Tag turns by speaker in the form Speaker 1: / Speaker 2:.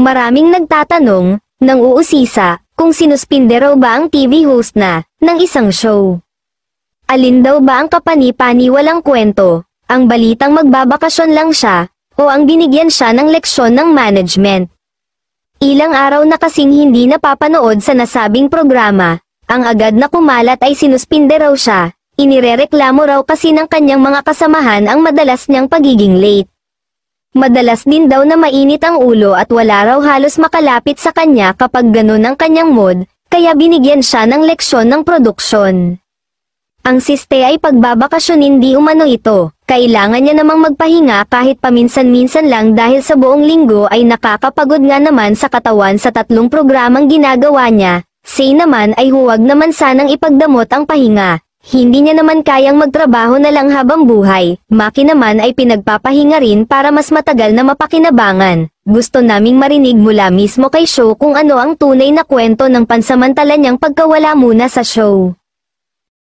Speaker 1: Maraming nagtatanong, nang uusisa, kung sinuspinde raw ba ang TV host ng isang show. Alin daw ba ang kapani-paniwalang kwento, ang balitang magbabakasyon lang siya, o ang binigyan siya ng leksyon ng management? Ilang araw na kasing hindi napapanood sa nasabing programa, ang agad na kumalat ay sinuspinde raw siya, inirereklamo raw kasi ng kanyang mga kasamahan ang madalas niyang pagiging late. Madalas din daw na mainit ang ulo at wala raw halos makalapit sa kanya kapag ganun ang kanyang mood, kaya binigyan siya ng leksyon ng produksyon. Ang siste ay pagbabakasyonin di umano ito, kailangan niya namang magpahinga kahit paminsan-minsan lang dahil sa buong linggo ay nakakapagod nga naman sa katawan sa 3 programang ginagawa niya, say naman ay huwag naman sanang ipagdamot ang pahinga, hindi niya naman kayang magtrabaho na lang habang buhay, Maki naman ay pinagpapahinga rin para mas matagal na mapakinabangan. Gusto naming marinig mula mismo kay Show kung ano ang tunay na kwento ng pansamantala niyang pagkawala muna sa show.